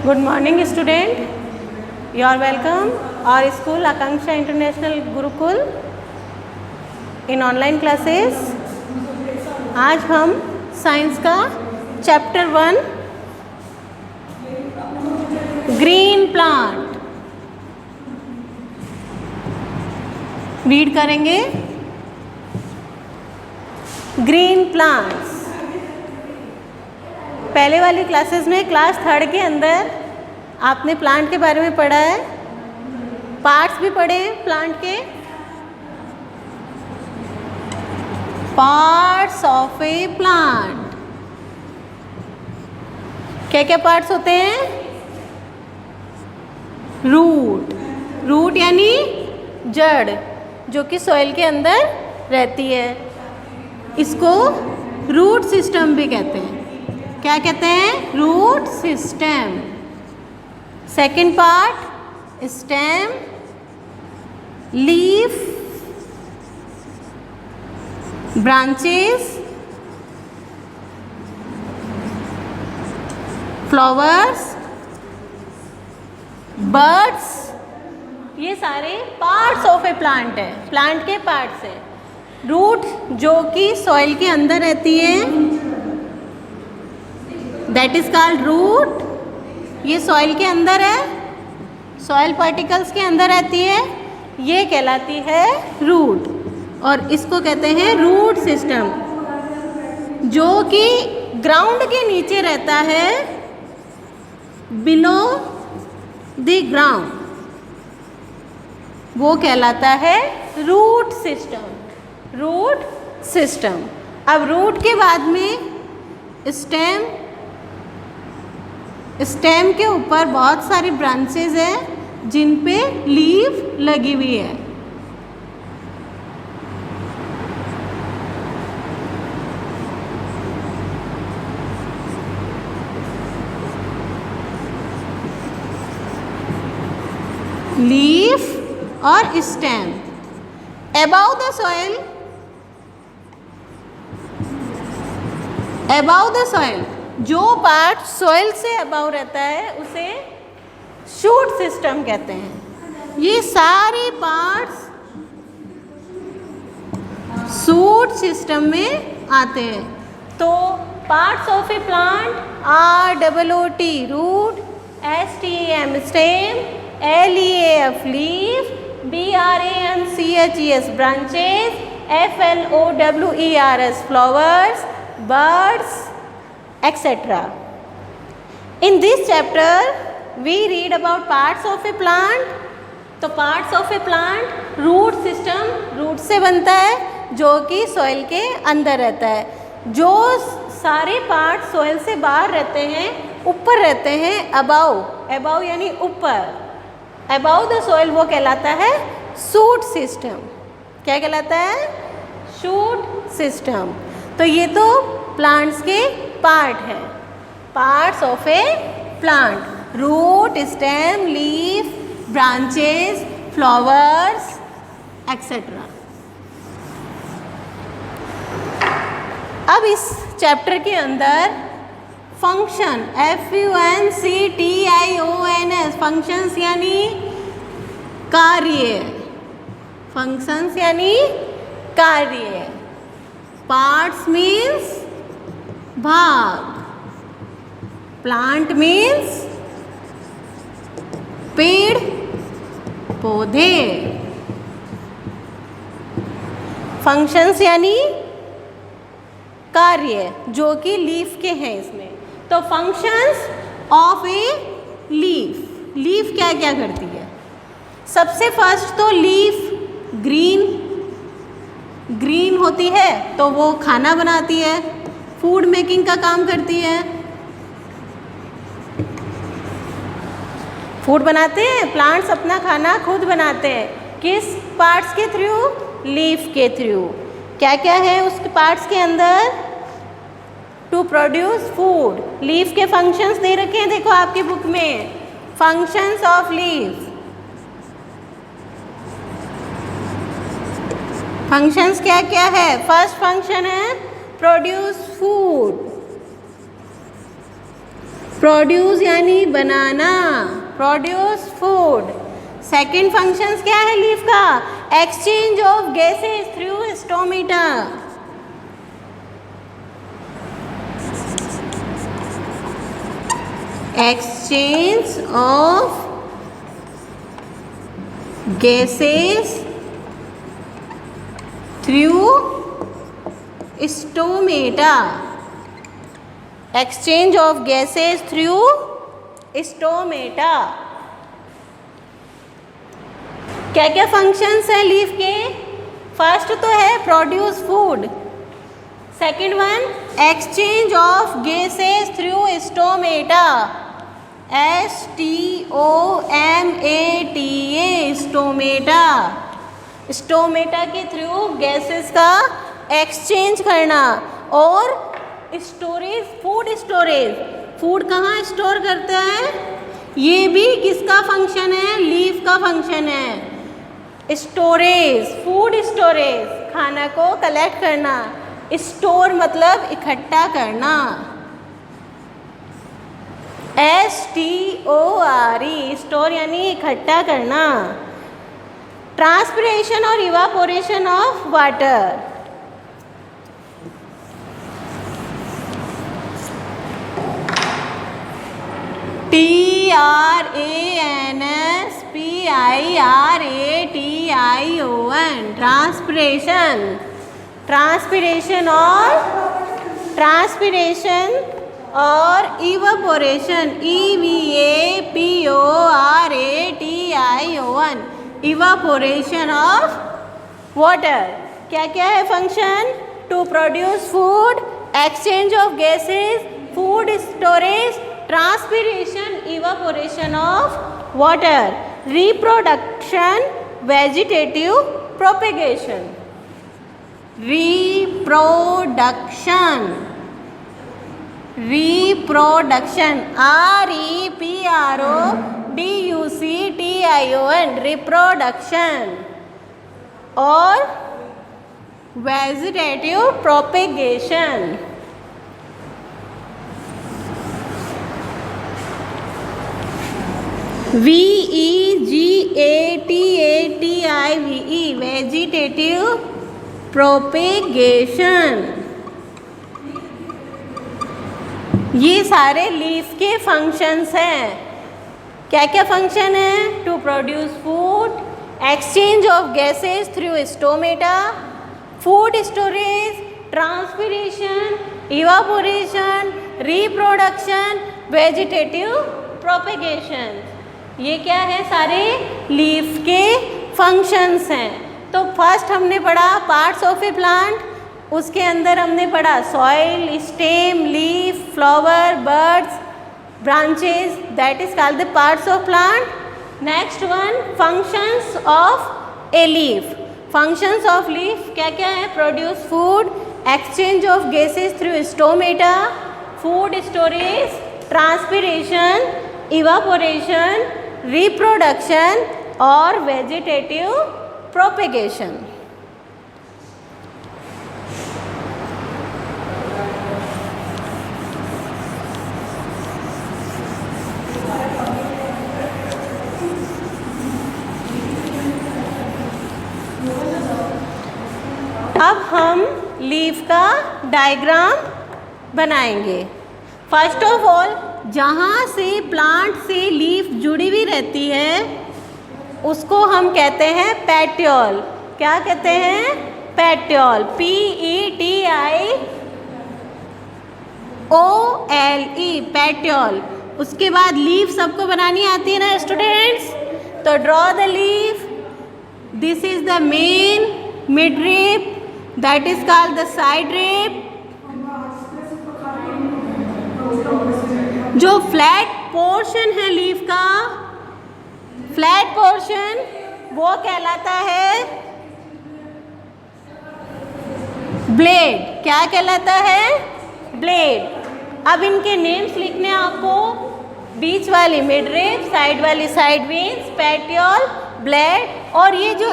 Good morning student. You are welcome our school Akanksha International Gurukul in online classes. आज हम science का chapter 1 green plant read करेंगे. Green plants पहले वाली classes में class 3 के अंदर आपने प्लांट के बारे में पढ़ा है. पार्ट्स भी पढ़े प्लांट के. पार्ट्स ऑफ ए प्लांट क्या क्या पार्ट्स होते हैं? रूट. रूट यानी जड़ जो कि सॉइल के अंदर रहती है. इसको रूट सिस्टम भी कहते हैं. क्या कहते हैं? Root system. Second part stem, leaf, branches, flowers, birds. ये सारे पार्ट्स ऑफ ए प्लांट है. प्लांट के पार्ट्स है. रूट जो कि सॉइल के अंदर रहती है दैट इज कॉल्ड रूट. ये सॉइल के अंदर है, सॉइल पार्टिकल्स के अंदर रहती है. ये कहलाती है रूट और इसको कहते हैं रूट सिस्टम. जो कि ग्राउंड के नीचे रहता है, बिलो द ग्राउंड, वो कहलाता है रूट सिस्टम. Root system. अब रूट के बाद में स्टेम. स्टेम के ऊपर बहुत सारी ब्रांचेज हैं जिन पे लीफ लगी हुई है. लीफ और stem. About the soil, about the soil जो पार्ट सॉइल से अबाउ रहता है उसे शूट सिस्टम कहते हैं. ये सारे पार्ट्स शूट सिस्टम में आते हैं. तो parts of a plant ROOT root, STEM stem, LEAF leaf, BRANCHES branches, FLOWERS flowers, birds, etc. In this chapter we read about parts of a plant. तो parts of a plant root system, root से बनता है जो कि soil के अंदर रहता है. जो सारे parts soil से बाहर रहते हैं, ऊपर रहते हैं, above, above यानी ऊपर, above the soil वो कहलाता है shoot system. क्या कहलाता है? shoot system. तो ये तो प्लांट्स के पार्ट है. Parts of a plant root, stem, leaf, branches, flowers etcetera. अब इस चैप्टर के अंदर फंक्शन FUNCTIONS फंक्शंस यानी कार्य. फंक्शंस यानी कार्य. पार्ट्स मीन्स भाग. प्लांट मीन्स पेड़ पौधे. फंक्शंस यानी कार्य जो कि लीफ के हैं इसमें. तो functions of a leaf. Leaf क्या क्या करती है? सबसे फर्स्ट तो लीफ ग्रीन होती है तो वो खाना बनाती है, फूड मेकिंग का काम करती है. फूड बनाते हैं प्लांट्स, अपना खाना खुद बनाते हैं. किस पार्ट्स के थ्रू? लीफ के थ्रू. क्या क्या है उस पार्ट्स के अंदर? To produce food. लीफ के फंक्शंस दे रखे हैं देखो आपकी बुक में. Functions of leaf. फंक्शंस क्या क्या है? फर्स्ट फंक्शन है प्रोड्यूस फूड. प्रोड्यूस यानी बनाना, प्रोड्यूस फूड। सेकेंड फंक्शंस क्या है लीफ का? Exchange of gases through stomata. Exchange of gases through stomata. Exchange of gases through stomata. क्या क्या फंक्शंस हैं लीफ के? फर्स्ट तो है produce food, second one exchange of gases through stomata, STOMATA, stomata. Stomata के through gases का exchange करना। और स्टोरेज, फूड स्टोरेज, फूड कहाँ स्टोर करते हैं? ये भी किसका फंक्शन है? लीफ का फंक्शन है। स्टोरेज, फूड स्टोरेज, खाना को कलेक्ट करना। स्टोर मतलब इकट्ठा करना, STORE, स्टोर यानी इकट्ठा करना। ट्रांसपिरेशन और evaporation of water. TRANSPIRATION, transpiration. Transpiration और evaporation, EVAPORATION, evaporation of water. क्या क्या है function? To produce food, exchange of gases, food storage, transpiration, evaporation of water, reproduction, vegetative propagation. Reproduction, reproduction, REPRODUCTION, reproduction. और vegetative propagation. VEGATATIVE, vegetative propagation. ये सारे leaf के functions हैं। क्या क्या फंक्शन है? To produce food, exchange of gases through stomata, food storage, transpiration, evaporation, reproduction, vegetative propagation. ये क्या है? सारे लीफ के फंक्शंस हैं। तो फर्स्ट हमने पढ़ा पार्ट्स ऑफ ए प्लांट, उसके अंदर हमने पढ़ा soil, stem, leaf, flower, birds, branches, that is called the parts of plant. Next one functions of a leaf. Functions of leaf क्या क्या है? Produce food, exchange of gases through stomata, food storage, transpiration, evaporation, reproduction और vegetative propagation. अब हम leaf का diagram बनाएंगे। First of all, जहाँ से प्लांट से लीफ जुड़ी हुई रहती है उसको हम कहते हैं पेट्योल। क्या कहते हैं? Petiole, PETIOLE, petiole. उसके बाद लीफ सबको बनानी आती है ना स्टूडेंट्स? तो draw the leaf. This is the main, mid rib, that is called the side rib. जो फ्लैट पोर्शन है लीफ का, फ्लैट पोर्शन, वो कहलाता है ब्लेड। क्या कहलाता है? ब्लेड। अब इनके नेम्स लिखने हैं आपको। बीच वाली मिड रिप, साइड वाली साइड वेन्स, पेट्योल, ब्लेड, और ये जो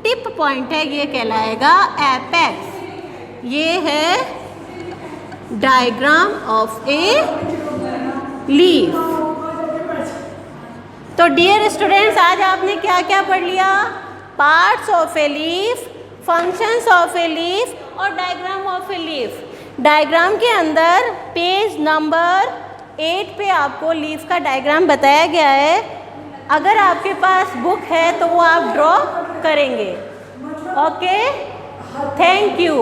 टिप पॉइंट है ये कहलाएगा एपेक्स। ये है डायग्राम ऑफ ए लीफ। तो डियर स्टूडेंट्स, आज आपने क्या क्या पढ़ लिया? Parts of a leaf, functions of a leaf और diagram of a leaf. Diagram के अंदर पेज नंबर 8 पे आपको लीफ का डायग्राम बताया गया है। अगर आपके पास बुक है तो वो आप ड्रॉ करेंगे। Okay, thank you.